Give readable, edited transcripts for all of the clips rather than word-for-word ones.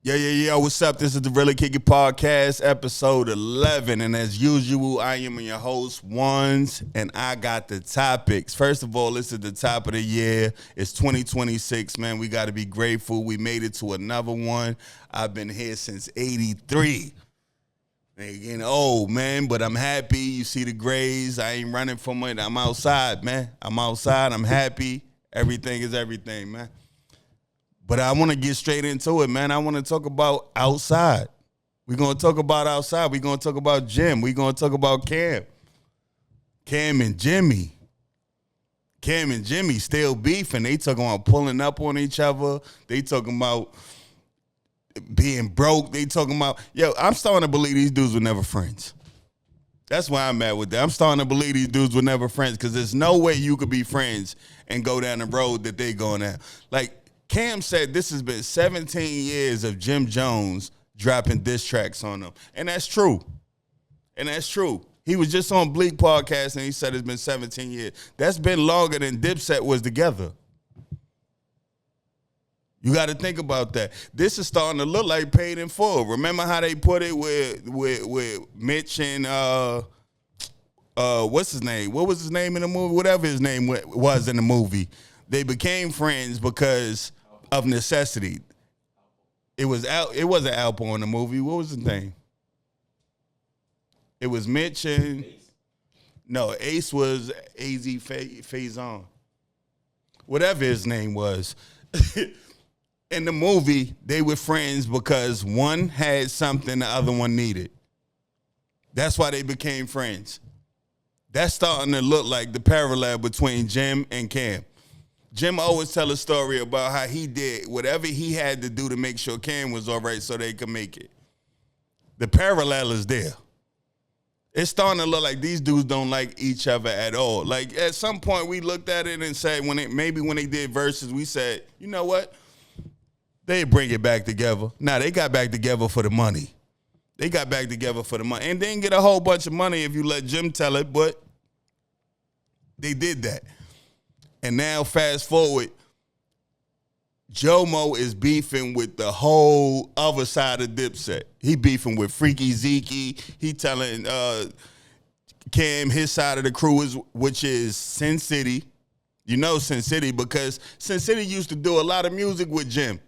Yo, what's up? This is the Really Kick It Podcast, episode 11. And as usual, I am your host, Ones, and I got the topics. First of all, this is the top of the year. It's 2026, man. We got to be grateful. We made it to another one. I've been here since 83. Getting old, man, but I'm happy. You see the grays. I ain't running from it. I'm outside, man. I'm outside. I'm happy. Everything is everything, man. But I want to get straight into it, man. I want to talk about outside. We're going to talk about outside. We're going to talk about Jim. We're going to talk about Cam. Cam and Jimmy. Cam and Jimmy still beefing. They talking about pulling up on each other. They talking about being broke. They talking about, I'm starting to believe these dudes were never friends. That's why I'm at with that. I'm starting to believe these dudes were never friends because there's no way you could be friends and go down the road that they going at. Like, Cam said this has been 17 years of Jim Jones dropping diss tracks on them. And that's true. He was just on Bleak Podcast and he said it's been 17 years. That's been longer than Dipset was together. You got to think about that. This is starting to look like Paid in Full. Remember how they put it with Mitch and what's his name? What was his name in the movie? Whatever his name was in the movie. They became friends because of necessity. It wasn't Alpo in the movie. What was his name? It was Mitch and no, Ace was AZ Faison. Whatever his name was. In the movie, they were friends because one had something the other one needed. That's why they became friends. That's starting to look like the parallel between Jim and Cam. Jim always tell a story about how he did whatever he had to do to make sure Cam was all right so they could make it. The parallel is there. It's starting to look like these dudes don't like each other at all. Like, at some point, we looked at it and said, when they did verses, we said, you know what? They bring it back together. Nah, they got back together for the money. And they didn't get a whole bunch of money if you let Jim tell it, but they did that. And now, fast forward, Jomo is beefing with the whole other side of Dipset. He beefing with Freaky Zeke. He telling Cam his side of the crew which is Sin City. You know Sin City because Sin City used to do a lot of music with Jim.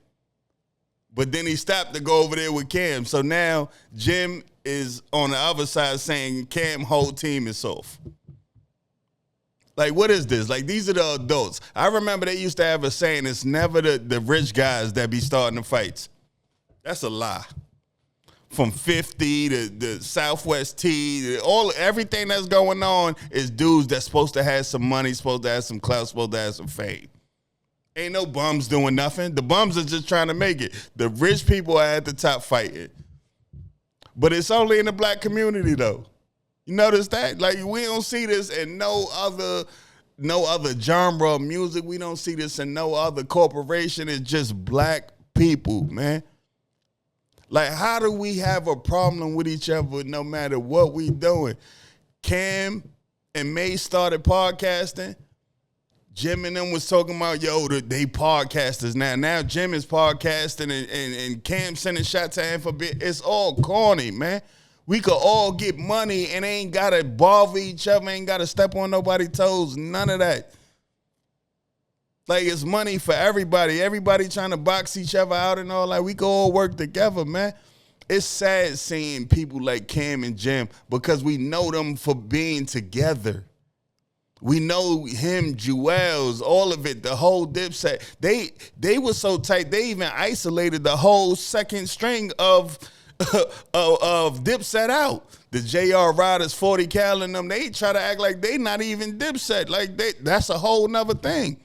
But then he stopped to go over there with Cam. So now Jim is on the other side saying Cam whole team is soft. Like, what is this? Like, these are the adults. I remember they used to have a saying, it's never the rich guys that be starting the fights. That's a lie. From 50 to the Southwest T, everything that's going on is dudes that's supposed to have some money, supposed to have some clout, supposed to have some fame. Ain't no bums doing nothing. The bums are just trying to make it. The rich people are at the top fighting. But it's only in the black community, though. You notice that? Like, we don't see this in no other genre of music. We don't see this in no other corporation. It's just black people, man. Like, how do we have a problem with each other no matter what we doing? Cam and May started podcasting. Jim and them was talking about, they podcasters now. Now Jim is podcasting and Cam sending shots to him for bit. It's all corny, man. We could all get money and ain't got to bother each other, ain't got to step on nobody's toes, none of that. Like, it's money for everybody. Everybody trying to box each other out and all. Like, we could all work together, man. It's sad seeing people like Cam and Jim because we know them for being together. We know him, Jewels, all of it, the whole Dipset. They were so tight, they even isolated the whole second string of Dipset out. The J.R. Riders, 40 Cal and them, they try to act like they not even Dipset. Like, that's a whole nother thing.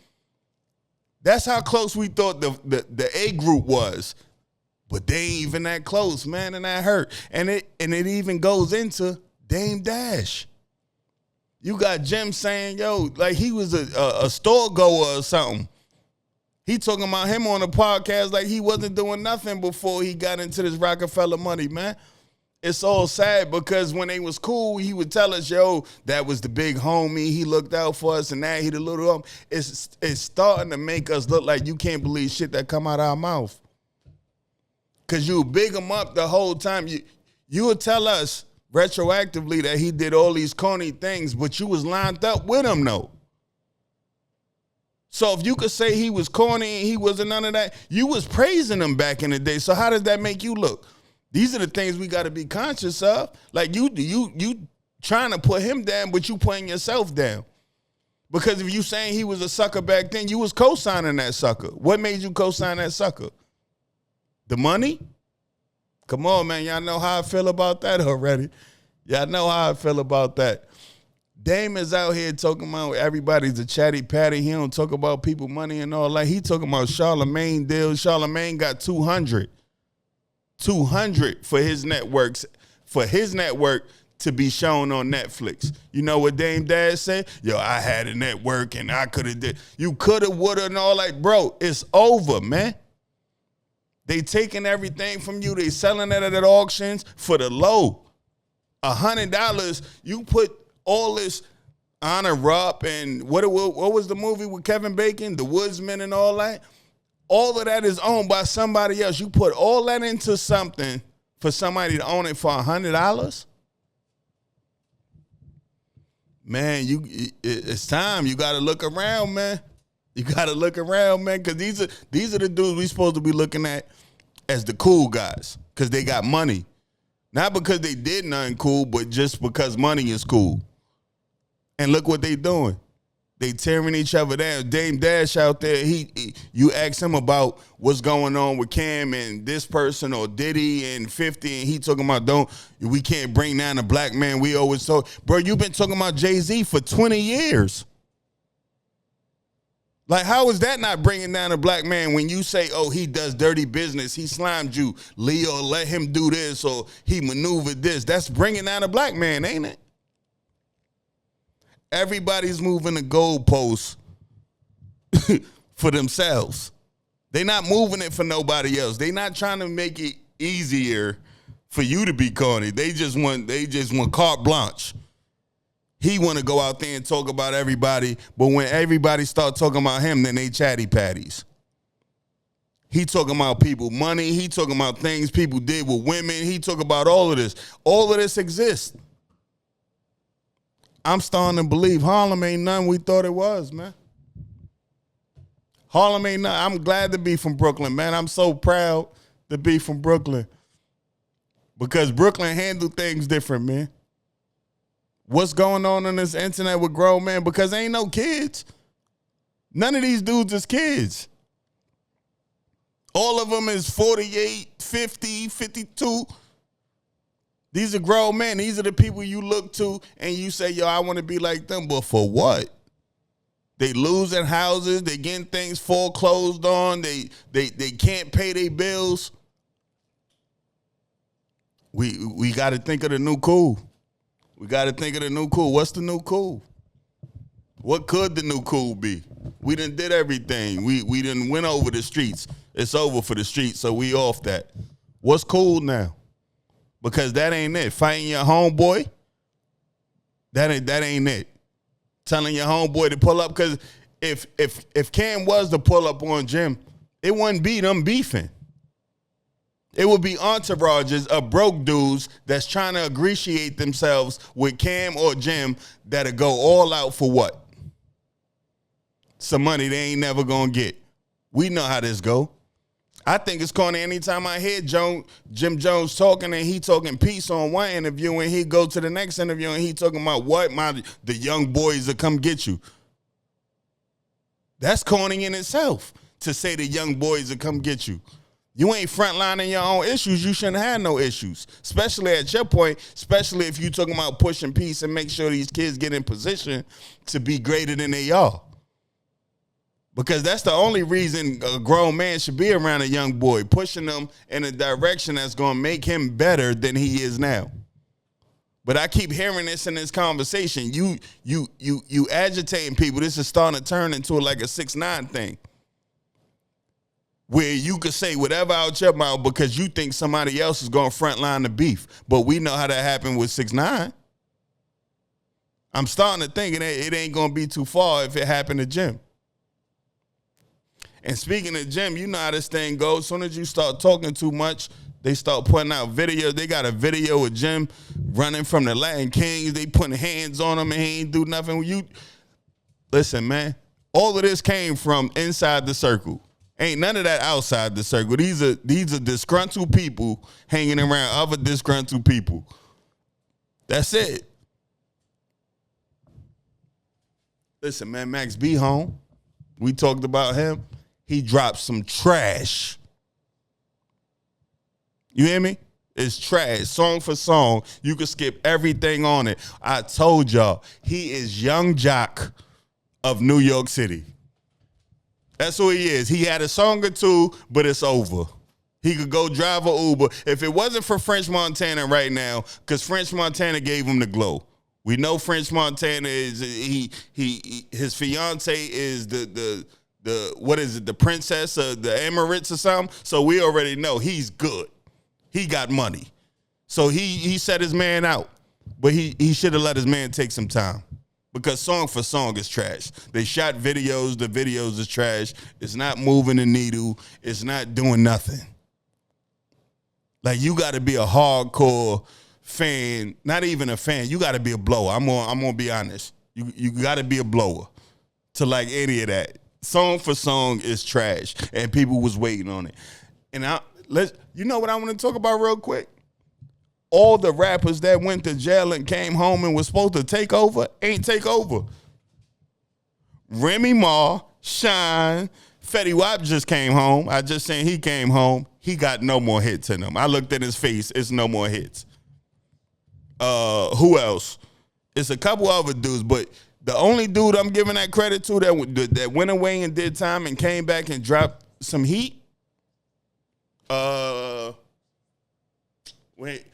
That's how close we thought the A group was. But they ain't even that close, man, and that hurt. And it even goes into Dame Dash. You got Jim saying, like he was a store goer or something. He talking about him on the podcast like he wasn't doing nothing before he got into this Rockefeller money, man. It's all sad because when they was cool, he would tell us, that was the big homie. He looked out for us and now he the little homie. It's starting to make us look like you can't believe shit that come out of our mouth. Because you big him up the whole time. You would tell us retroactively that he did all these corny things, but you was lined up with him, though. So if you could say he was corny and he wasn't none of that, you was praising him back in the day. So how does that make you look? These are the things we got to be conscious of. Like you trying to put him down, but you putting yourself down. Because if you saying he was a sucker back then, you was co-signing that sucker. What made you co-sign that sucker? The money? Come on, man. Y'all know how I feel about that already. Y'all know how I feel about that. Dame is out here talking about everybody's a chatty patty. He don't talk about people money and all that. He talking about Charlemagne deals. Charlemagne got 200 for his network to be shown on Netflix. You know what Dame Dash said? Yo, I had a network and I could have did. You could have, would have, and all like, bro, it's over, man. They taking everything from you. They selling it at auctions for the low. $100, you put all this Honor Up and what was the movie with Kevin Bacon, The Woodsman and all that? All of that is owned by somebody else. You put all that into something for somebody to own it for $100? Man, it's time. You got to look around, man. You got to look around, man, because these are the dudes we supposed to be looking at as the cool guys because they got money. Not because they did nothing cool, but just because money is cool. And look what they doing. They tearing each other down. Dame Dash out there, you ask him about what's going on with Cam and this person or Diddy and 50, and he talking about we can't bring down a black man. We always talk. Bro, you've been talking about Jay-Z for 20 years. Like, how is that not bringing down a black man when you say, oh, he does dirty business, he slimed you, Leo, let him do this, or he maneuvered this? That's bringing down a black man, ain't it? Everybody's moving the goalposts for themselves. They're not moving it for nobody else. They're not trying to make it easier for you to be corny. They just want carte blanche. He want to go out there and talk about everybody, but when everybody start talking about him, then they chatty patties. He talking about people money. He talking about things people did with women. He talking about all of this. All of this exists. I'm starting to believe Harlem ain't nothing we thought it was, man. Harlem ain't nothing. I'm glad to be from Brooklyn, man. I'm so proud to be from Brooklyn because Brooklyn handle things different, man. What's going on this internet with grown men? Because ain't no kids. None of these dudes is kids. All of them is 48, 50, 52. These are grown men. These are the people you look to and you say, yo, I want to be like them. But for what? They losing houses. They getting things foreclosed on. They can't pay their bills. We got to think of the new cool. We got to think of the new cool. What's the new cool? What could the new cool be? We done did everything. We done went over the streets. It's over for the streets, so we off that. What's cool now? Because that ain't it. Fighting your homeboy, that ain't it. Telling your homeboy to pull up, because if Cam was to pull up on Jim, it wouldn't be them beefing. It would be entourages of broke dudes that's trying to ingratiate themselves with Cam or Jim that'll go all out for what? Some money they ain't never gonna get. We know how this go. I think it's corny anytime I hear Jim Jones talking and he talking peace on one interview and he go to the next interview and he talking about what? The young boys that come get you. That's corny in itself to say the young boys that come get you. You ain't frontlining your own issues. You shouldn't have no issues, especially at your point, especially if you talking about pushing peace and make sure these kids get in position to be greater than they are. Because that's the only reason a grown man should be around a young boy, pushing them in a direction that's going to make him better than he is now. But I keep hearing this in this conversation. You agitating people. This is starting to turn into like a 6ix9ine thing, where you could say whatever out your mouth because you think somebody else is going to frontline the beef. But we know how that happened with 6ix9ine. I'm starting to think it ain't going to be too far if it happened to Jim. And speaking of Jim, you know how this thing goes. As soon as you start talking too much, they start putting out videos. They got a video of Jim running from the Latin Kings. They putting hands on him and he ain't do nothing. Listen, man, all of this came from inside the circle. Ain't none of that outside the circle. These are disgruntled people hanging around other disgruntled people. That's it. Listen, man, Max B home. We talked about him. He dropped some trash. You hear me? It's trash. Song for song. You can skip everything on it. I told y'all, he is Young Jock of New York City. That's who he is. He had a song or two, but it's over. He could go drive a Uber. If it wasn't for French Montana right now, because French Montana gave him the glow. We know French Montana is his fiance is the what is it, the princess of the Emirates or something? So we already know he's good. He got money. So he set his man out. But he should have let his man take some time. Because song for song is trash. They shot videos. The videos is trash. It's not moving the needle. It's not doing nothing. Like, you got to be a hardcore fan. Not even a fan. You got to be a blower. I'm gonna be honest. You got to be a blower to like any of that. Song for song is trash. And people was waiting on it. And you know what I want to talk about real quick? All the rappers that went to jail and came home and was supposed to take over ain't take over. Remy Ma, Shine, Fetty Wap just came home. I just seen he came home. He got no more hits in him. I looked at his face. It's no more hits. Who else? It's a couple other dudes, but the only dude I'm giving that credit to that went away and did time and came back and dropped some heat. Wait.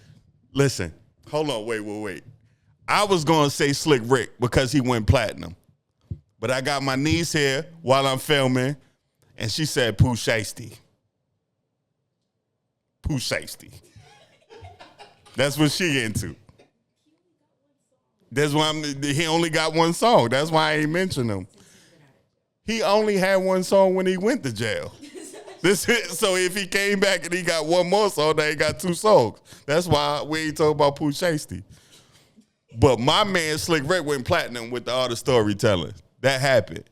Listen, hold on, wait. I was going to say Slick Rick because he went platinum. But I got my niece here while I'm filming, and she said Pooh Shiesty. Pooh Shiesty. That's what she into. That's why he only got one song. That's why I ain't mention him. He only had one song when he went to jail. So if he came back and he got one more song, then he got two songs. That's why we ain't talking about Pooh Shiesty. But my man Slick Rick went platinum with the art of storytelling. That happened.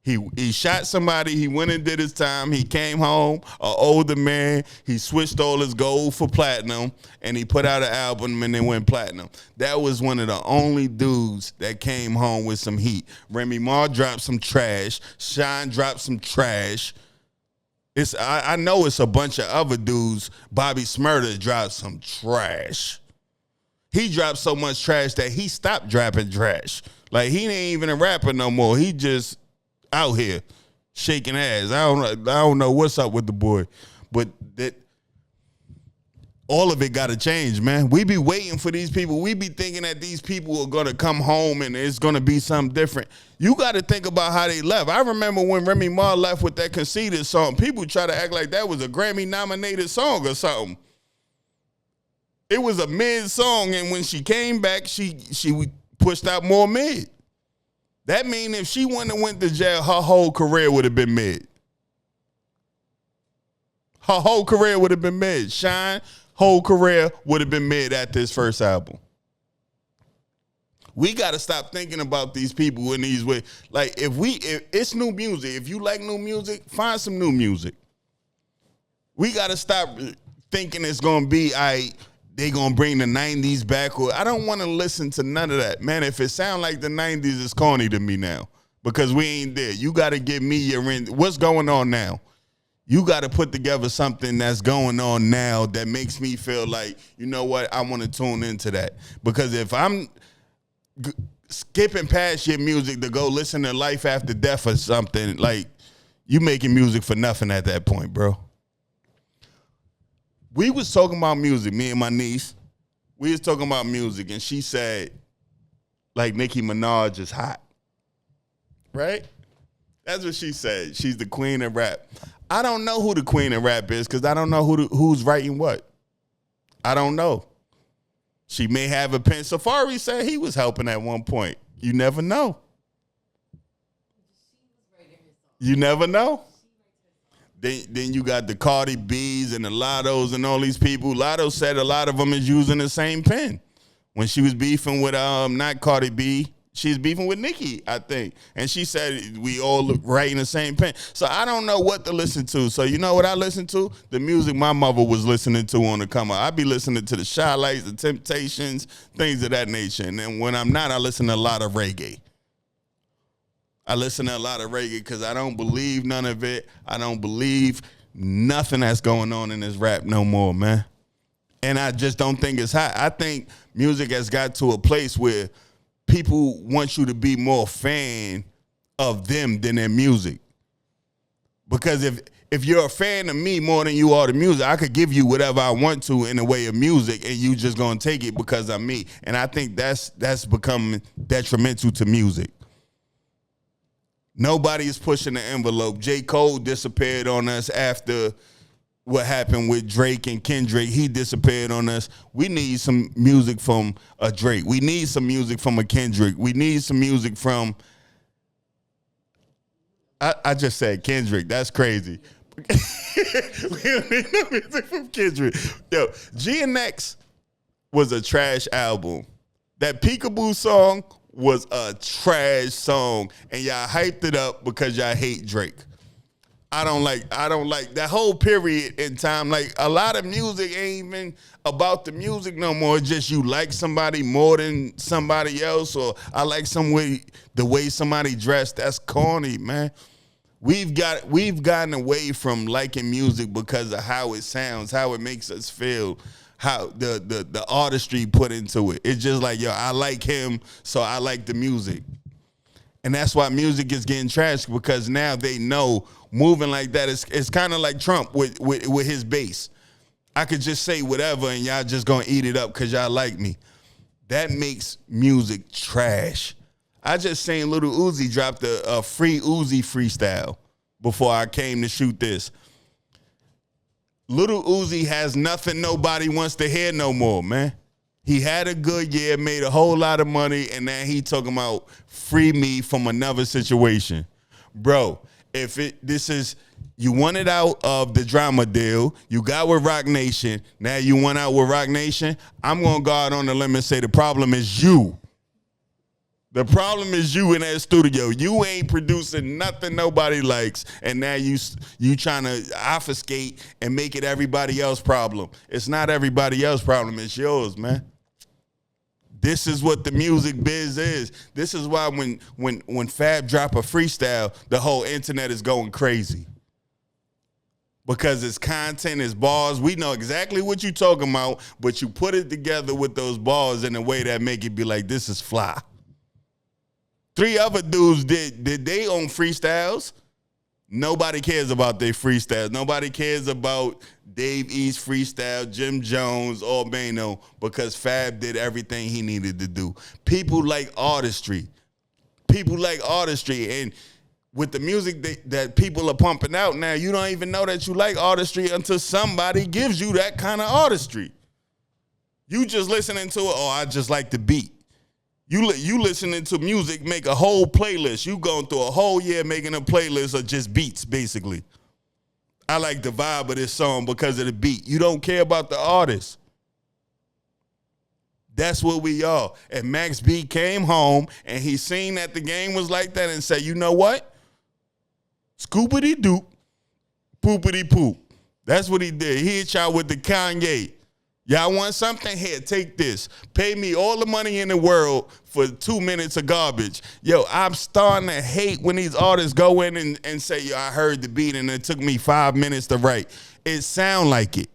He shot somebody. He went and did his time. He came home, an older man. He switched all his gold for platinum, and he put out an album and then went platinum. That was one of the only dudes that came home with some heat. Remy Ma dropped some trash. Shine dropped some trash. I know it's a bunch of other dudes. Bobby Shmurda dropped some trash. He dropped so much trash that he stopped dropping trash. Like, he ain't even a rapper no more. He just out here shaking ass. I don't know what's up with the boy, but all of it got to change, man. We be waiting for these people. We be thinking that these people are going to come home and it's going to be something different. You got to think about how they left. I remember when Remy Ma left with that Conceited song, people try to act like that was a Grammy-nominated song or something. It was a mid song, and when she came back, she pushed out more mid. That mean if she wouldn't have went to jail, her whole career would have been mid. Her whole career would have been mid. Shine, whole career would have been mid at this first album. We got to stop thinking about these people in these ways. Like, if it's new music, if you like new music, find some new music. We got to stop thinking it's going to be, they going to bring the 90s back. Or I don't want to listen to none of that. Man, if it sound like the 90s, it's corny to me now because we ain't there. You got to give me your what's going on now? You got to put together something that's going on now that makes me feel like, you know what, I want to tune into that. Because if I'm skipping past your music to go listen to Life After Death or something, like, you making music for nothing at that point, bro. We was talking about music, me and my niece. We was talking about music, and she said, like, Nicki Minaj is hot. Right? That's what she said. She's the queen of rap. I don't know who the queen of rap is because I don't know who's writing what. I don't know. She may have a pen. Safari said he was helping at one point. You never know. You never know. Then you got the Cardi B's and the Lottos and all these people. Lotto said a lot of them is using the same pen. When she was beefing with not Cardi B, she's beefing with Nicki, I think. And she said we all look right in the same pen. So I don't know what to listen to. So you know what I listen to? The music my mother was listening to on the come up. I be listening to the Shy Lights, the Temptations, things of that nature. And then when I'm not, I listen to a lot of reggae. I listen to a lot of reggae because I don't believe none of it. I don't believe nothing that's going on in this rap no more, man. And I just don't think it's hot. I think music has got to a place where people want you to be more fan of them than their music. Because if you're a fan of me more than you are the music, I could give you whatever I want to in the way of music, and you just gonna take it because I'm me. And I think that's become detrimental to music. Nobody is pushing the envelope. J. Cole disappeared on us after what happened with Drake and Kendrick. He disappeared on us. We need some music from a Drake. We need some music from a Kendrick. We need some music from, I just said Kendrick. That's crazy. We don't need no music from Kendrick. Yo, GNX was a trash album. That Peekaboo song was a trash song, and y'all hyped it up because y'all hate Drake. I don't like that whole period in time. Like, a lot of music ain't even about the music no more. It's just you like somebody more than somebody else, or I like the way somebody dressed. That's corny, man. We've gotten away from liking music because of how it sounds, how it makes us feel, how the artistry put into it. It's just like, yo, I like him, so I like the music. And that's why music is getting trashed, because now they know moving like that is kind of like Trump with his base. I could just say whatever and y'all just gonna eat it up because y'all like me. That makes music trash. I just seen Lil Uzi dropped a free Uzi freestyle before I came to shoot this. Lil Uzi has nothing nobody wants to hear no more, man. He had a good year, made a whole lot of money, and now he talking about free me from another situation. Bro, you wanted out of the drama deal, you got with Roc Nation, now you went out with Roc Nation, I'm going to go out on the limb and say the problem is you. The problem is you in that studio. You ain't producing nothing nobody likes, and now you trying to obfuscate and make it everybody else's problem. It's not everybody else's problem. It's yours, man. This is what the music biz is. This is why when Fab drop a freestyle, the whole internet is going crazy. Because it's content, it's bars. We know exactly what you talking about, but you put it together with those bars in a way that make it be like, this is fly. 3 other dudes did they own freestyles. Nobody cares about their freestyles. Nobody cares about Dave East freestyle, Jim Jones, or Bano, because Fab did everything he needed to do. People like artistry. And with the music that people are pumping out now, you don't even know that you like artistry until somebody gives you that kind of artistry. You just listening to it, oh, I just like the beat. You listening to music, make a whole playlist. You going through a whole year making a playlist of just beats, basically. I like the vibe of this song because of the beat. You don't care about the artist. That's what we are. And Max B came home and he seen that the game was like that and said, you know what? Scoopity-doop, poopity-poop. That's what he did. He hit y'all with the Kanye. Y'all want something? Here, take this. Pay me all the money in the world for 2 minutes of garbage. Yo, I'm starting to hate when these artists go in and say, yo, I heard the beat and it took me 5 minutes to write. It sound like it.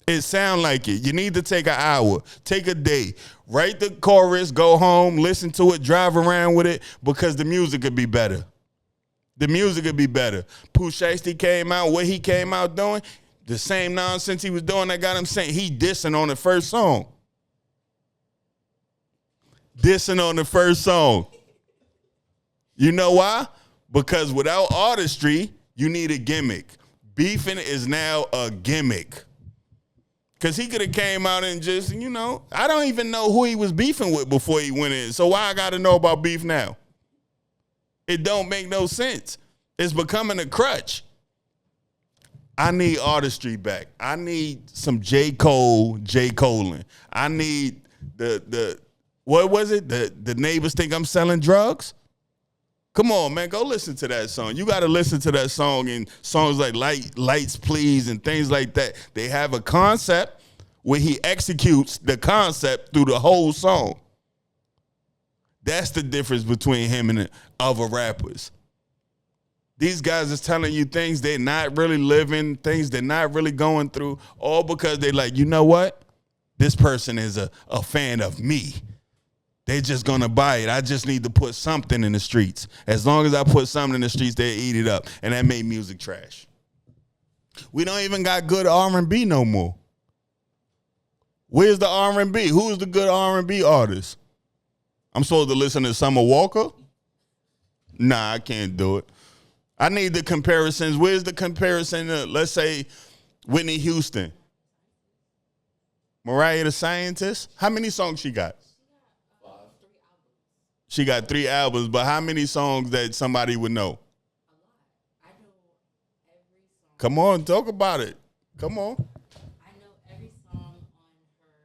It sound like it. You need to take an hour, take a day, write the chorus, go home, listen to it, drive around with it, because the music could be better. The music could be better. Pooh Shiesty came out, what he came out doing, the same nonsense he was doing that got him saying he dissing on the first song. Dissing on the first song. You know why? Because without artistry, you need a gimmick. Beefing is now a gimmick. Because he could have came out and just, I don't even know who he was beefing with before he went in. So why I got to know about beef now? It don't make no sense. It's becoming a crutch. I need artistry back. I need some J. Cole, J. Colin. I need the what was it? The neighbors think I'm selling drugs. Come on, man, go listen to that song. You got to listen to that song and songs like Lights Please and things like that. They have a concept where he executes the concept through the whole song. That's the difference between him and the other rappers. These guys is telling you things they're not really living, things they're not really going through, all because they like, you know what? This person is a fan of me. They just gonna buy it. I just need to put something in the streets. As long as I put something in the streets, they eat it up. And that made music trash. We don't even got good R&B no more. Where's the R&B? Who's the good R&B artist? I'm supposed to listen to Summer Walker? Nah, I can't do it. I need the comparisons. Where's the comparison to, let's say, Whitney Houston? Mariah the Scientist? How many songs she got? She got 3 albums, but how many songs that somebody would know? I know every song. Come on, talk about it. Come on. I know every song on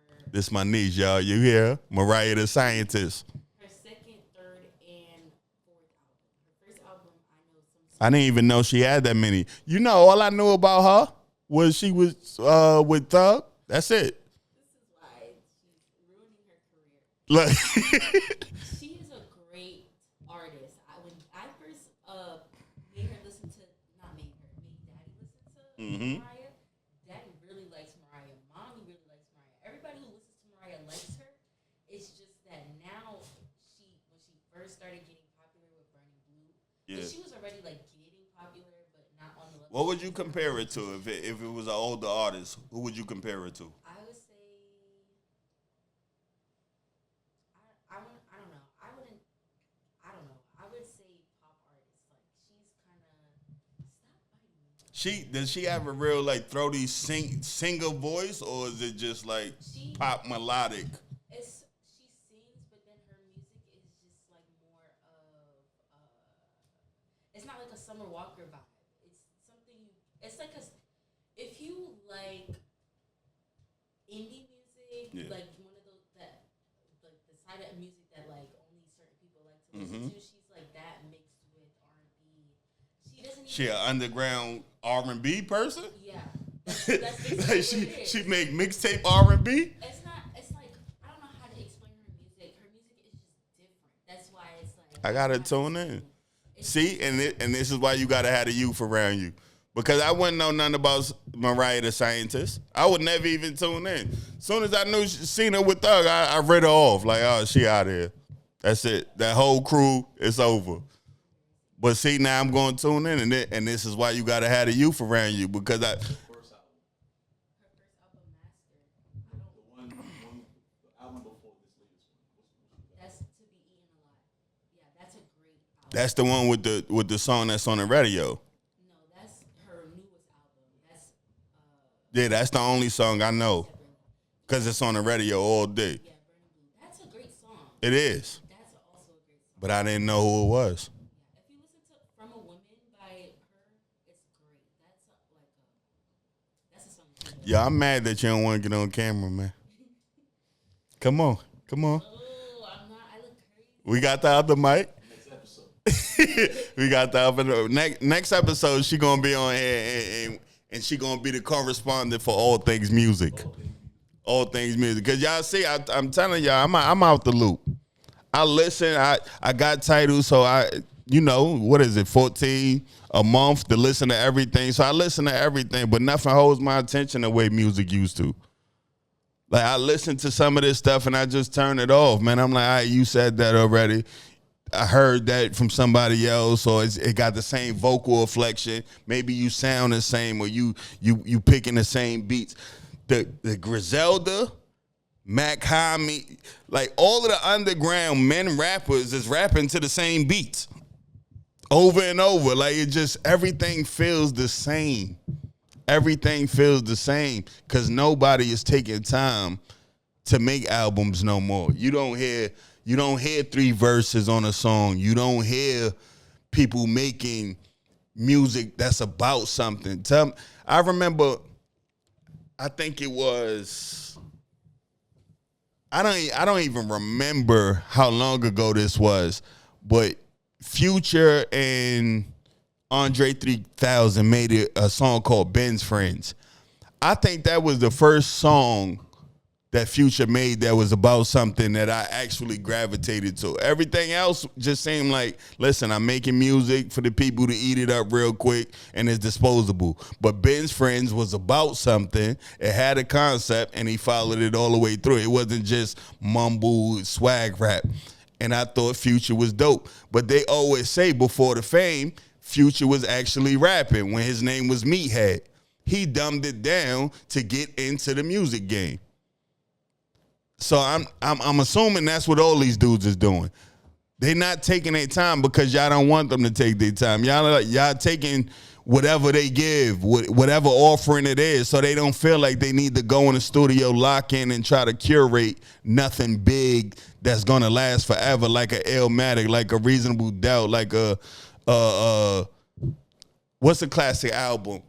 her. This my niece, y'all. You hear? Mariah the Scientist. Her second, third, and fourth album. Her first album, I know some songs. I didn't even know she had that many. You know, all I knew about her was she was with Thug. That's it. This is why she's ruining her career. Look. She is a great artist. When I first made her listen to, not made her, made Daddy listen to Mariah. Daddy really likes Mariah. Mommy really likes Mariah. Everybody who listens to Mariah likes her. It's just that now when she first started getting popular with Burning Blue, Yeah. she was already like getting popular, but not on the level. What would you compare it to if it was an older artist? Who would you compare it to? I would say, I don't know. I don't know. I would say pop artist. Like she's kind of stop biting me. Does she have a real like throaty singer voice, or is it just like She pop melodic? she sings, but then her music is just like more of it's not like a Summer Walker vibe. It's something. It's like if you like indie music, Yeah. like one of those that like the side of music that like only certain people like to listen to. She's like that mixed with R&B. She doesn't. She Even, an underground R&B person? yeah. That's basically Like what it is. she make mixtape R&B? It's not. It's like I don't know how to explain her music. Her music is just different. That's why it's like I gotta tune in. See, and this is why you gotta have the youth around you. Because I wouldn't know nothing about Mariah the Scientist. I would never even tune in. As soon as I knew seen her with Thug, I read her off. Like, oh, she out here. That's it. That whole crew is over. But see, now I'm going to tune in, and this is why you got to have the youth around you. Because her first album, Master. The album before this latest one. That's To Be Eaten Alive. Yeah, that's a great album. that's the one with the song that's on the radio. No, that's her newest album. That's Yeah, that's the only song I know. Because it's on the radio all day. yeah, Burning Blue. That's a great song. It is. That's also a great song. But I didn't know who it was. Yeah. If you listen to From a Woman by her, it's great. That's a song. Yeah, I'm mad that you don't want to get on camera, man. Come on. Come on. Oh, I'm not. I look crazy. We got the other mic. Next episode. We got the other next episode. She gonna be on here and she gonna be the correspondent for all things music. All things music. Cause y'all see, I'm telling y'all, I'm out the loop. I listen. I got titles, so what is it, 14 a month to listen to everything. So I listen to everything, but nothing holds my attention the way music used to. Like I listen to some of this stuff and I just turn it off, man. I'm like, all right, you said that already. I heard that from somebody else, or it got the same vocal inflection. Maybe you sound the same, or you picking the same beats. The Griselda, Mac Hami, like all of the underground men rappers is rapping to the same beats over and over. Like it just, everything feels the same. Everything feels the same because nobody is taking time to make albums no more. You don't hear 3 verses on a song. You don't hear people making music that's about something. I remember, I think it was, I don't even remember how long ago this was, but Future and Andre 3000 made a song called Ben's Friends. I think that was the first song that Future made that was about something that I actually gravitated to. Everything else just seemed like, listen, I'm making music for the people to eat it up real quick and it's disposable. But Ben's Friends was about something. It had a concept and he followed it all the way through. It wasn't just mumble swag rap. And I thought Future was dope. But they always say before the fame, Future was actually rapping when his name was Meathead. He dumbed it down to get into the music game. So I'm assuming that's what all these dudes is doing. They not taking their time because y'all don't want them to take their time. Y'all taking whatever they give, whatever offering it is, so they don't feel like they need to go in the studio, lock in, and try to curate nothing big that's gonna last forever, like a Illmatic, like a Reasonable Doubt, like a what's a classic album?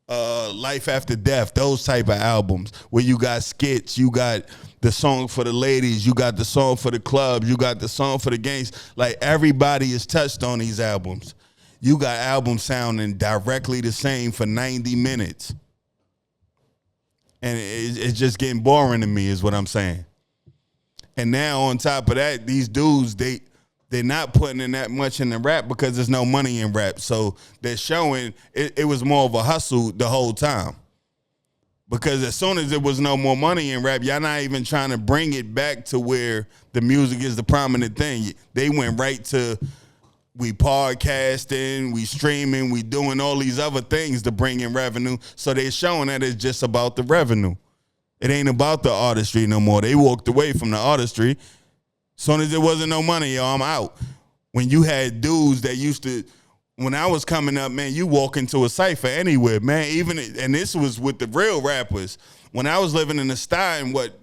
Life After Death, those type of albums where you got skits, you got the song for the ladies, you got the song for the clubs, you got the song for the gangs. Like everybody is touched on these albums. You got albums sounding directly the same for 90 minutes. And it's just getting boring to me is what I'm saying. And now on top of that, these dudes, they're not putting in that much in the rap because there's no money in rap. So they're showing it was more of a hustle the whole time. Because as soon as there was no more money in rap, y'all not even trying to bring it back to where the music is the prominent thing. They went right to we podcasting, we streaming, we doing all these other things to bring in revenue. So they're showing that it's just about the revenue. It ain't about the artistry no more. They walked away from the artistry. Soon as there wasn't no money, yo, I'm out. When you had dudes that used to, when I was coming up, man, you walk into a cypher anywhere, man. And this was with the real rappers. When I was living in the Stein, what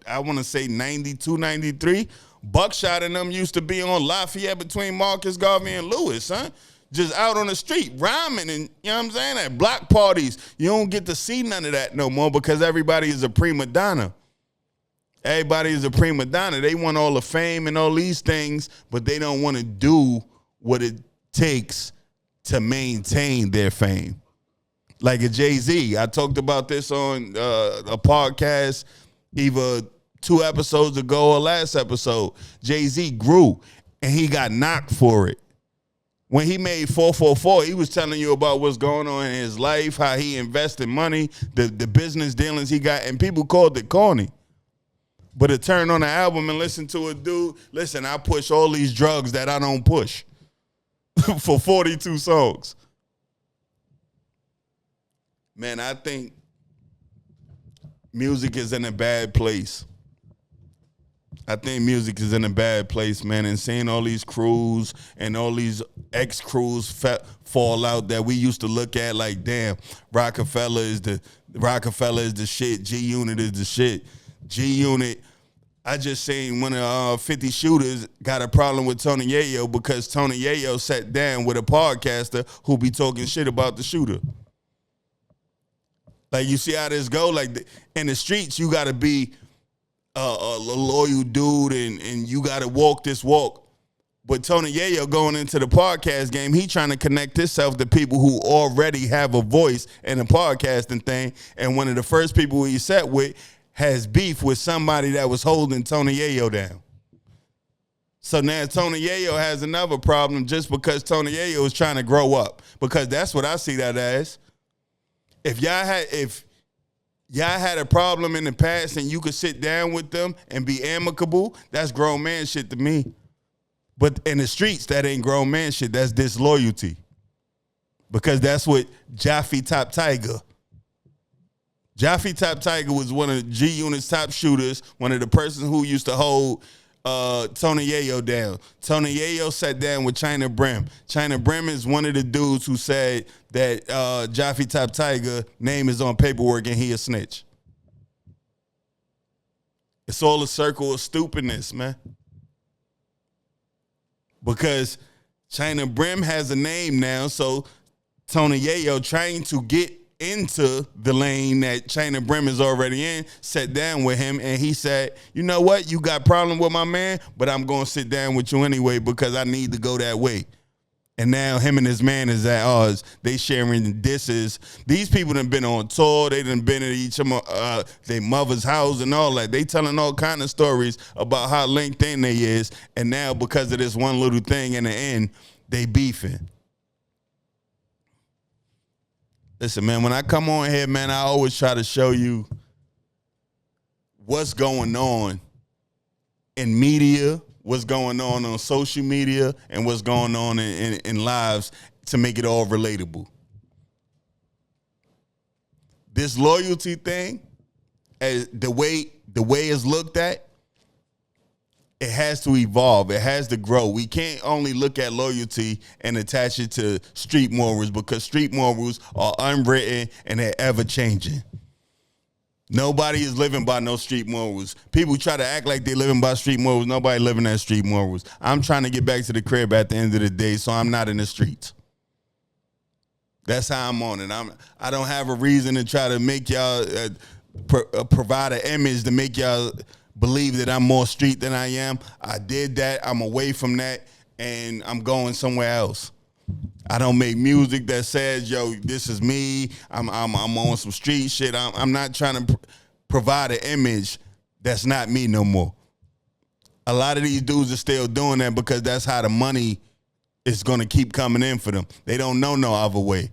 I want to say 92, 93, Buckshot and them used to be on Lafayette between Marcus Garvey and Lewis, huh? Just out on the street, rhyming and, you know what I'm saying, at block parties. You don't get to see none of that no more because everybody is a prima donna. Everybody is a prima donna. They want all the fame and all these things, but they don't want to do what it takes to maintain their fame. Like a Jay-Z. I talked about this on a podcast either 2 episodes ago or last episode. Jay-Z grew, and he got knocked for it. When he made 444, he was telling you about what's going on in his life, how he invested money, the business dealings he got, and people called it corny. But to turn on the album and listen to a dude, listen, I push all these drugs that I don't push for 42 songs. Man, I think music is in a bad place. I think music is in a bad place, man, and seeing all these crews and all these ex-crews fall out that we used to look at like, damn, Rockefeller is the shit, G-Unit is the shit. G-Unit, I just seen one of 50 Shooters got a problem with Tony Yayo because Tony Yayo sat down with a podcaster who be talking shit about the shooter. Like, you see how this go? Like, in the streets, you got to be a loyal dude and you got to walk this walk. But Tony Yayo going into the podcast game, he trying to connect himself to people who already have a voice in the podcasting thing. And one of the first people he sat with has beef with somebody that was holding Tony Yayo down. So now Tony Yayo has another problem just because Tony Yayo is trying to grow up. Because that's what I see that as. If y'all had a problem in the past and you could sit down with them and be amicable, that's grown man shit to me. But in the streets, that ain't grown man shit. That's disloyalty. Because that's what Jaffe Top Tiger. Jaffe Top Tiger was one of G-Unit's top shooters, one of the persons who used to hold Tony Yayo down. Tony Yayo sat down with China Brim. China Brim is one of the dudes who said that Jaffe Top Tiger name is on paperwork and he a snitch. It's all a circle of stupidness, man. Because China Brim has a name now, so Tony Yayo, trying to get into the lane that China Brim is already in, sat down with him, and he said, you know what, you got problem with my man, but I'm going to sit down with you anyway because I need to go that way. And now him and his man is at odds. They sharing disses. These people done been on tour. They done been at their mother's house and all that. They telling all kind of stories about how linked in they is. And now because of this one little thing in the end, they beefing. Listen, man, when I come on here, man, I always try to show you what's going on in media, what's going on social media, and what's going on in lives to make it all relatable. This loyalty thing, as the way it's looked at, it has to evolve. It has to grow. We can't only look at loyalty and attach it to street morals because street morals are unwritten and they're ever changing. Nobody is living by no street morals. People try to act like they're living by street morals. Nobody living at street morals. I'm trying to get back to the crib at the end of the day, so I'm not in the streets. That's how I'm on it. I don't have a reason to try to make y'all provide an image to make y'all believe that I'm more street than I am. I did that. I'm away from that, and I'm going somewhere else. I don't make music that says, yo, this is me. I'm on some street shit. I'm not trying to provide an image that's not me no more. A lot of these dudes are still doing that because that's how the money is going to keep coming in for them. They don't know no other way.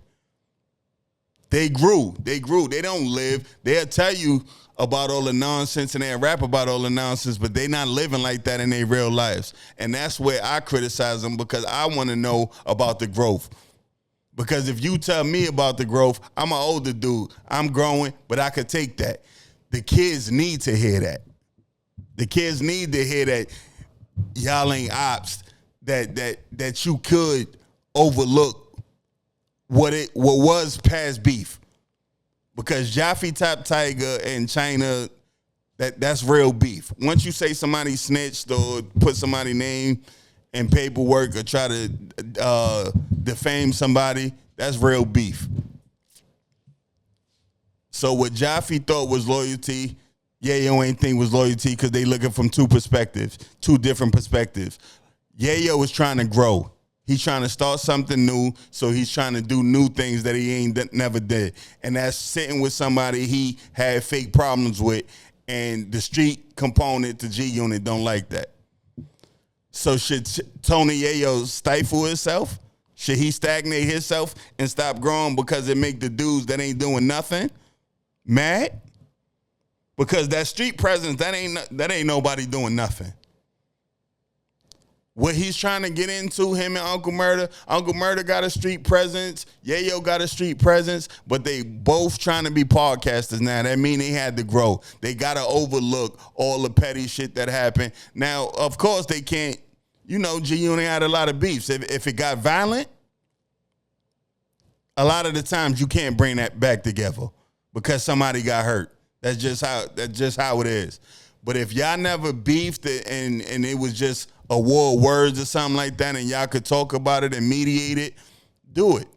They grew. They don't live. They'll tell you about all the nonsense and they'll rap about all the nonsense, but they not living like that in their real lives. And that's where I criticize them because I want to know about the growth. Because if you tell me about the growth, I'm an older dude. I'm growing, but I could take that. The kids need to hear that. The kids need to hear that y'all ain't ops, that you could overlook what was past beef. Because Jaffe Top Tyga and China, that's real beef. Once you say somebody snitched or put somebody's name in paperwork or try to defame somebody, that's real beef. So what Jaffe thought was loyalty, Yayo ain't think was loyalty because they looking from two different perspectives. Yayo was trying to grow. He's trying to start something new, so he's trying to do new things that he ain't never did. And that's sitting with somebody he had fake problems with, and the street component to G-Unit don't like that. So should Tony Yayo stifle himself? Should he stagnate himself and stop growing because it make the dudes that ain't doing nothing mad? Because that street presence, that ain't nobody doing nothing. What he's trying to get into, him and Uncle Murder got a street presence, Yayo got a street presence, but they both trying to be podcasters now. That mean they had to grow. They got to overlook all the petty shit that happened. Now, of course, they can't, G-Unit had a lot of beefs. If it got violent, a lot of the times you can't bring that back together because somebody got hurt. That's just how it is. But if y'all never beefed it and it was just a war of words or something like that and y'all could talk about it and mediate it, do it.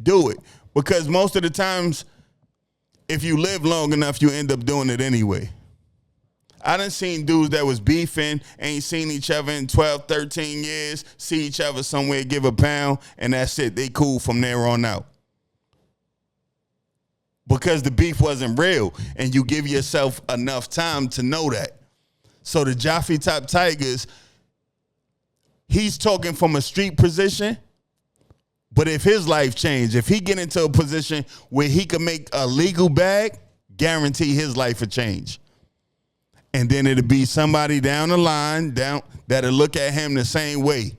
Do it. Because most of the times, if you live long enough, you end up doing it anyway. I done seen dudes that was beefing, ain't seen each other in 12, 13 years, see each other somewhere, give a pound, and that's it. They cool from there on out. Because the beef wasn't real, and you give yourself enough time to know that. So the Jaffe Top Tigers, he's talking from a street position, but if his life changed, if he get into a position where he could make a legal bag, guarantee his life will change. And then it'll be somebody down the line that'll look at him the same way.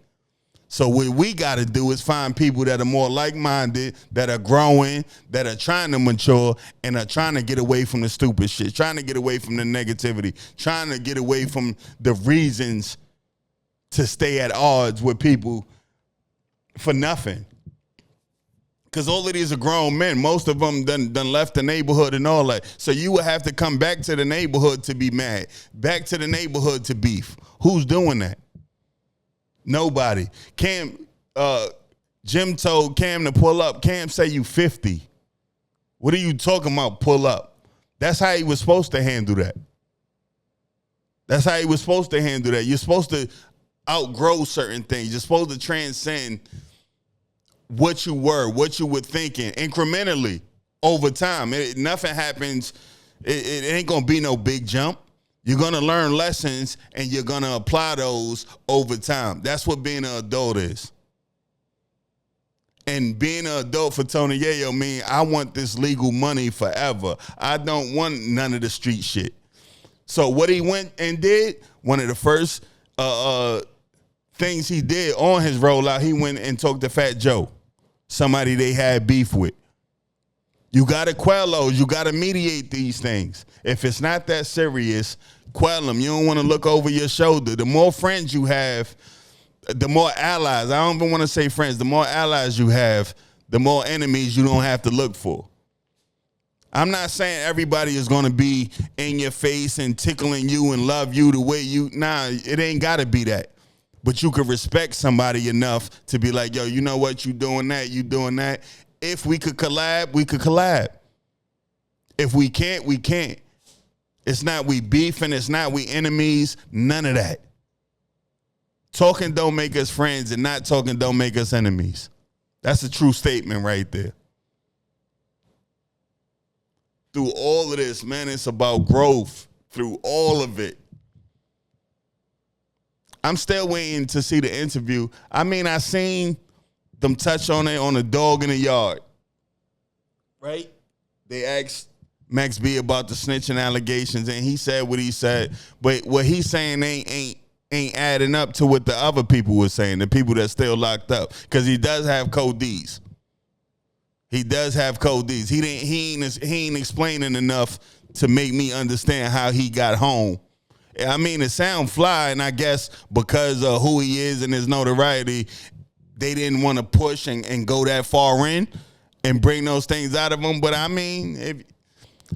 So what we got to do is find people that are more like-minded, that are growing, that are trying to mature, and are trying to get away from the stupid shit, trying to get away from the negativity, trying to get away from the reasons to stay at odds with people for nothing. Because all of these are grown men. Most of them done left the neighborhood and all that. So you would have to come back to the neighborhood to be mad, back to the neighborhood to beef. Who's doing that? Nobody. Cam, Jim told Cam to pull up. Cam say you 50. What are you talking about, pull up? That's how he was supposed to handle that. That's how he was supposed to handle that. You're supposed to outgrow certain things. You're supposed to transcend what you were, what you were thinking, incrementally over time. Nothing happens. It ain't going to be no big jump. You're going to learn lessons, and you're going to apply those over time. That's what being an adult is. And being an adult for Tony Yayo mean I want this legal money forever. I don't want none of the street shit. So what he went and did, one of the first things he did on his rollout, he went and talked to Fat Joe, somebody they had beef with. You got to quell those. You got to mediate these things. If it's not that serious, quell them. You don't want to look over your shoulder. The more friends you have, the more allies. I don't even want to say friends. The more allies you have, the more enemies you don't have to look for. I'm not saying everybody is going to be in your face and tickling you and love you the way you. Nah, it ain't got to be that. But you could respect somebody enough to be like, yo, you know what? You doing that. You doing that. If we could collab, we could collab. If we can't, we can't. It's not we beefing. It's not we enemies. None of that. Talking don't make us friends, and not talking don't make us enemies. That's a true statement right there. Through all of this, man, it's about growth. Through all of it. I'm still waiting to see the interview. I mean, I seen them touch on it on the dog in the yard. Right? They asked Max B about the snitching allegations, and he said what he said. But what he's saying ain't adding up to what the other people were saying, the people that's still locked up. Because he does have code Ds. He does have code Ds. He ain't explaining enough to make me understand how he got home. I mean, it sound fly, and I guess because of who he is and his notoriety, they didn't want to push and go that far in and bring those things out of him. But I mean,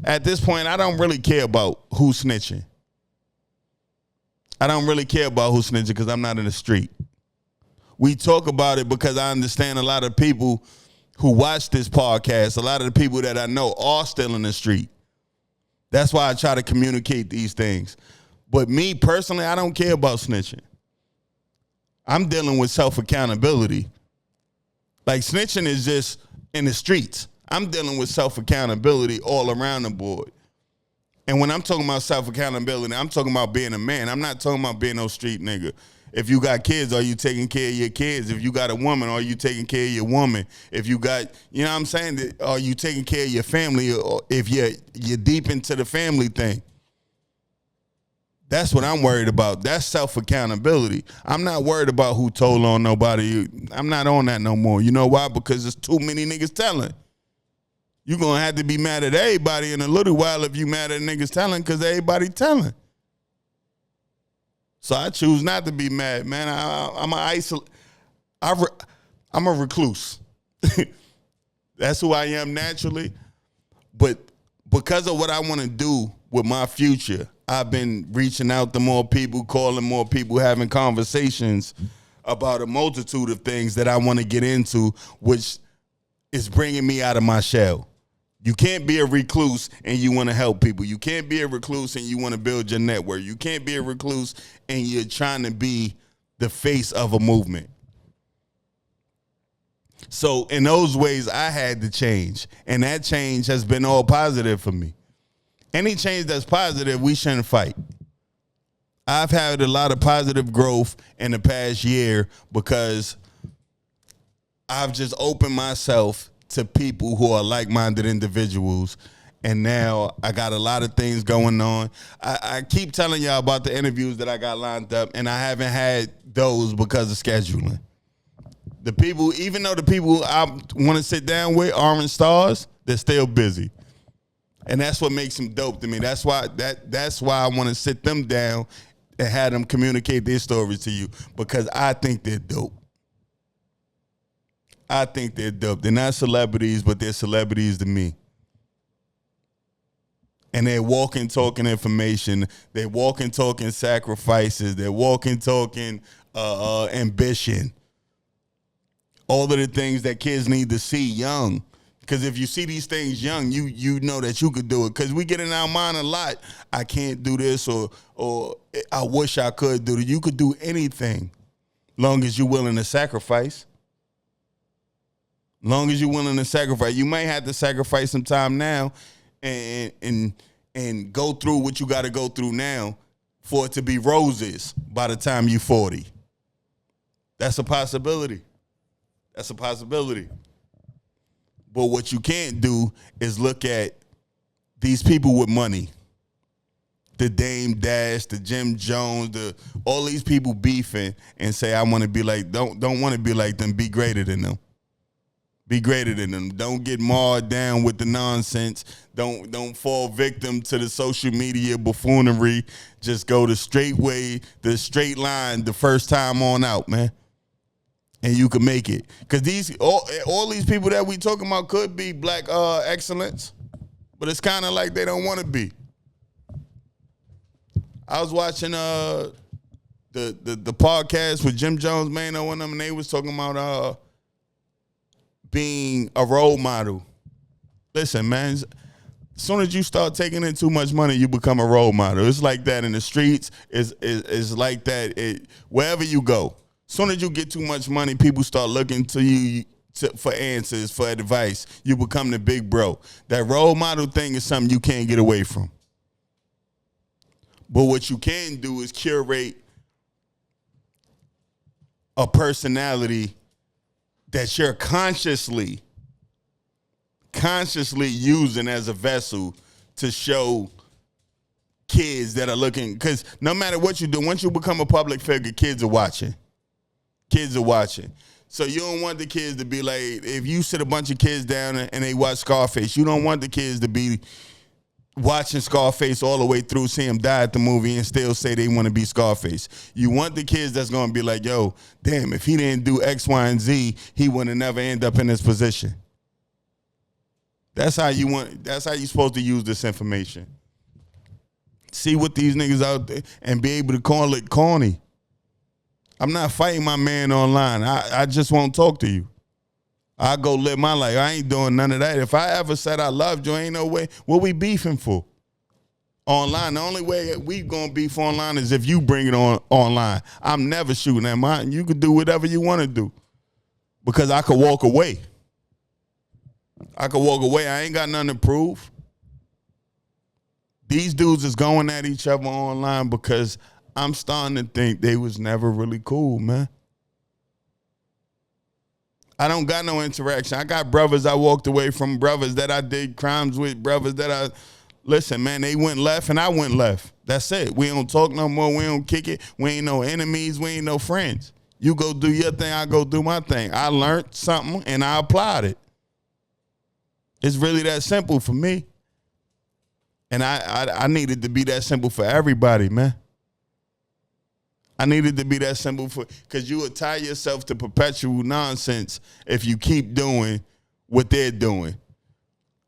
at this point, I don't really care about who's snitching. I don't really care about who's snitching because I'm not in the street. We talk about it because I understand a lot of people who watch this podcast, a lot of the people that I know are still in the street. That's why I try to communicate these things. But me personally, I don't care about snitching. I'm dealing with self-accountability. Like, snitching is just in the streets. I'm dealing with self-accountability all around the board. And when I'm talking about self-accountability, I'm talking about being a man. I'm not talking about being no street nigga. If you got kids, are you taking care of your kids? If you got a woman, are you taking care of your woman? If you got, you know what I'm saying, are you taking care of your family? Or if you're deep into the family thing. That's what I'm worried about. That's self-accountability. I'm not worried about who told on nobody. I'm not on that no more. You know why? Because there's too many niggas telling. You're going to have to be mad at everybody in a little while if you mad at niggas telling because everybody telling. So I choose not to be mad, man. I'm a recluse. That's who I am naturally. But because of what I want to do with my future, I've been reaching out to more people, calling more people, having conversations about a multitude of things that I want to get into, which is bringing me out of my shell. You can't be a recluse and you want to help people. You can't be a recluse and you want to build your network. You can't be a recluse and you're trying to be the face of a movement. So in those ways, I had to change. And that change has been all positive for me. Any change that's positive, we shouldn't fight. I've had a lot of positive growth in the past year because I've just opened myself to people who are like-minded individuals. And now I got a lot of things going on. I keep telling y'all about the interviews that I got lined up, and I haven't had those because of scheduling. The people, even though the people I want to sit down with, Orange Stars, they're still busy. And that's what makes them dope to me. That's why I want to sit them down and have them communicate their stories to you, because I think they're dope. I think they're dope. They're not celebrities, but they're celebrities to me. and they're walking, talking information. They're walking, talking sacrifices. They're walking, talking ambition. All of the things that kids need to see young. Because if you see these things young, you know that you could do it. Because we get in our mind a lot. I can't do this, or I wish I could do it. You could do anything, long as you're willing to sacrifice. Long as you're willing to sacrifice. You may have to sacrifice some time now, and go through what you got to go through now for it to be roses by the time you're 40. That's a possibility. That's a possibility. But what you can't do is look at these people with money. The Dame Dash, the Jim Jones, all these people beefing and say, I want to be like, don't want to be like them, be greater than them. Be greater than them. Don't get marred down with the nonsense. Don't fall victim to the social media buffoonery. Just go the straight way, the straight line the first time on out, man. And you can make it. Because all these people that we talking about could be black excellence, but it's kind of like they don't want to be. I was watching the podcast with Jim Jones, man, and them, and they was talking about being a role model. Listen, man, as soon as you start taking in too much money, you become a role model. It's like that in the streets. It's like that wherever you go. As soon as you get too much money, people start looking to you for answers, for advice. You become the big bro. That role model thing is something you can't get away from. But what you can do is curate a personality that you're consciously using as a vessel to show kids that are looking. Because no matter what you do, once you become a public figure, kids are watching. Kids are watching. So you don't want the kids to be like, if you sit a bunch of kids down and they watch Scarface, you don't want the kids to be watching Scarface all the way through, see him die at the movie and still say they want to be Scarface. You want the kids that's going to be like, yo, damn, if he didn't do X, Y, and Z, he would have never end up in this position. That's how you're supposed to use this information. See what these niggas out there and be able to call it corny. I'm not fighting my man online. I just won't talk to you. I go live my life. I ain't doing none of that. If I ever said I loved you, ain't no way. What we beefing for? Online. The only way we gonna beef online is if you bring it on online. I'm never shooting at mine. You can do whatever you want to do. Because I could walk away. I could walk away. I ain't got nothing to prove. These dudes is going at each other online because I'm starting to think they was never really cool, man. I don't got no interaction. I got brothers I walked away from, brothers that I did crimes with, brothers that listen, man, they went left and I went left. That's it. We don't talk no more. We don't kick it. We ain't no enemies. We ain't no friends. You go do your thing, I go do my thing. I learned something and I applied it. It's really that simple for me. And I needed to be that simple for everybody, man. I needed to be that simple because you would tie yourself to perpetual nonsense if you keep doing what they're doing.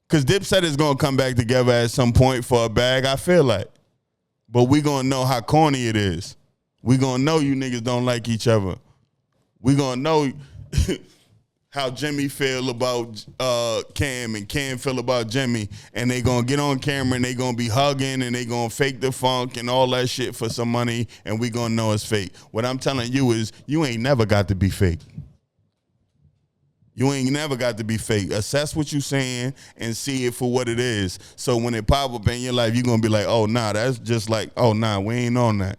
Because Dipset is going to come back together at some point for a bag, I feel like. But we going to know how corny it is. We going to know you niggas don't like each other. We going to know how Jimmy feel about Cam and Cam feel about Jimmy, and they gonna get on camera and they gonna be hugging and they gonna fake the funk and all that shit for some money, and we gonna know it's fake. What I'm telling you is you ain't never got to be fake. You ain't never got to be fake. Assess what you saying and see it for what it is. So when it pop up in your life, you're gonna be like, oh nah, that's just like, oh nah, we ain't on that.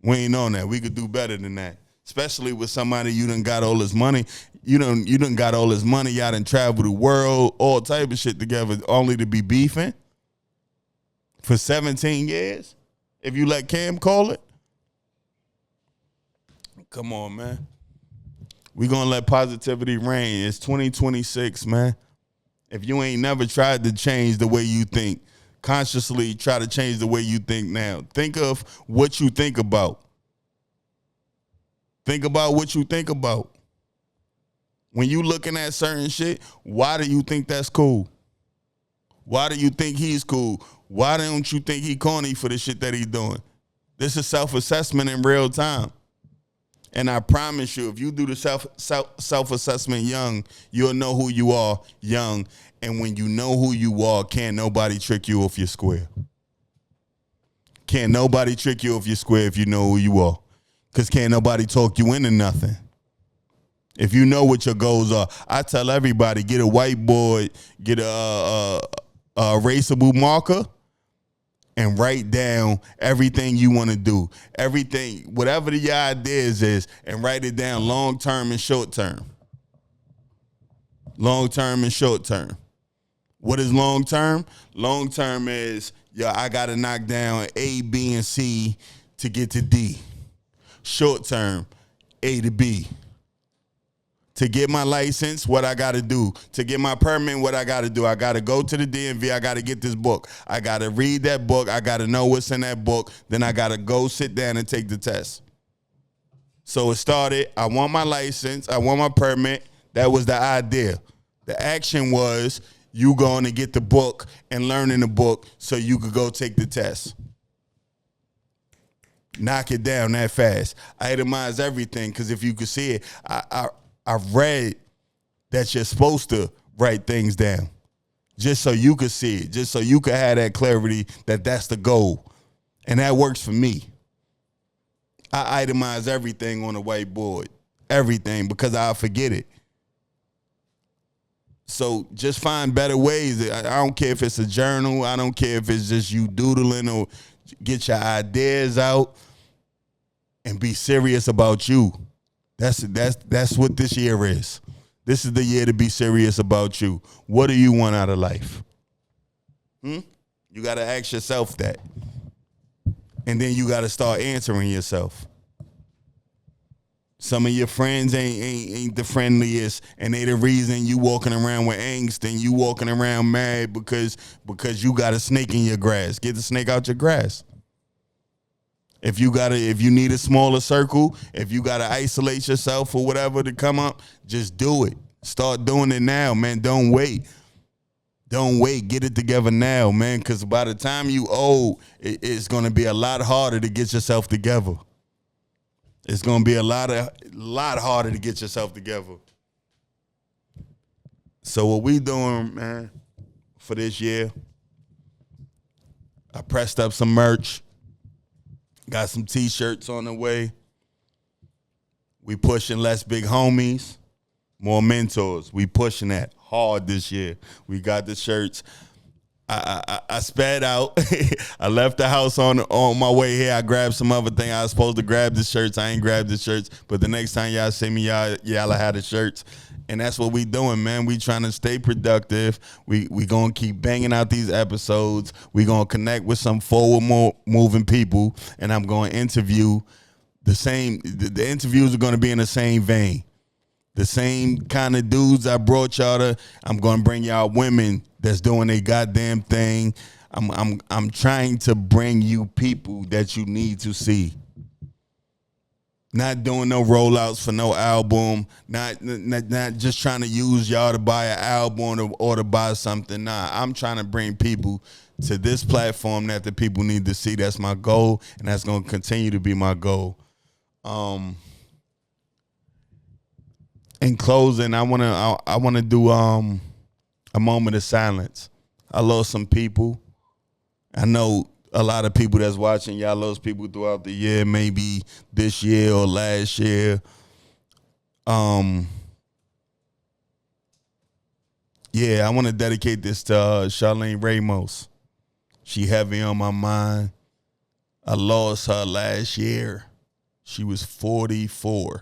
We ain't on that. We could do better than that. Especially with somebody you done got all this money. You done got all this money. Y'all done travel the world, all type of shit together, only to be beefing for 17 years. If you let Cam call it, come on, man. We gonna let positivity reign. It's 2026, man. If you ain't never tried to change the way you think, consciously try to change the way you think now. Think of what you think about. Think about what you think about. When you looking at certain shit, why do you think that's cool? Why do you think he's cool? Why don't you think he corny for the shit that he's doing? This is self-assessment in real time. And I promise you, if you do the self-assessment young, you'll know who you are young. And when you know who you are, can't nobody trick you off your square. Can't nobody trick you off your square if you know who you are. Because can't nobody talk you into nothing. If you know what your goals are, I tell everybody, get a whiteboard, get a erasable marker, and write down everything you want to do. Everything, whatever the ideas is, and write it down long term and short term. Long term and short term. What is long term? Long term is, I got to knock down A, B, and C to get to D. Short term, A to B. To get my license, what I got to do. To get my permit, what I got to do. I got to go to the DMV. I got to get this book. I got to read that book. I got to know what's in that book. Then I got to go sit down and take the test. So it started, I want my license. I want my permit. That was the idea. The action was you going to get the book and learning the book so you could go take the test. Knock it down that fast. I itemize everything because if you could see it, I've read that you're supposed to write things down just so you could see it, just so you could have that clarity that that's the goal. And that works for me. I itemize everything on the whiteboard, everything, because I'll forget it. So just find better ways. I don't care if it's a journal. I don't care if it's just you doodling or get your ideas out and be serious about you. That's what this year is. This is the year to be serious about you. What do you want out of life? You got to ask yourself that. And then you got to start answering yourself. Some of your friends ain't the friendliest, and they the reason you walking around with angst and you walking around mad because you got a snake in your grass. Get the snake out your grass. If you need a smaller circle, if you gotta isolate yourself or whatever to come up, just do it. Start doing it now, man. Don't wait. Don't wait. Get it together now, man. Because by the time you old, it's gonna be a lot harder to get yourself together. It's gonna be a lot harder to get yourself together. So what we doing, man, for this year? I pressed up some merch. Got some T-shirts on the way. We pushing less big homies, more mentors. We pushing that hard this year. We got the shirts. I sped out. I left the house on my way here. I grabbed some other thing. I was supposed to grab the shirts. I ain't grabbed the shirts. But the next time y'all see me, y'all have the shirts. And that's what we doing, man. We trying to stay productive. We going to keep banging out these episodes. We going to connect with some forward moving people. And I'm going to interview the interviews are going to be in the same vein. The same kind of dudes I brought y'all to. I'm going to bring y'all women that's doing their goddamn thing. I'm trying to bring you people that you need to see. Not doing no rollouts for no album. Not just trying to use y'all to buy an album or to buy something. Nah, I'm trying to bring people to this platform that the people need to see. That's my goal, and that's going to continue to be my goal. In closing, I wanna do a moment of silence. I lost some people. I know a lot of people that's watching, y'all lost people throughout the year, maybe this year or last year. Yeah, I want to dedicate this to Charlene Ramos. She heavy on my mind. I lost her last year. She was 44.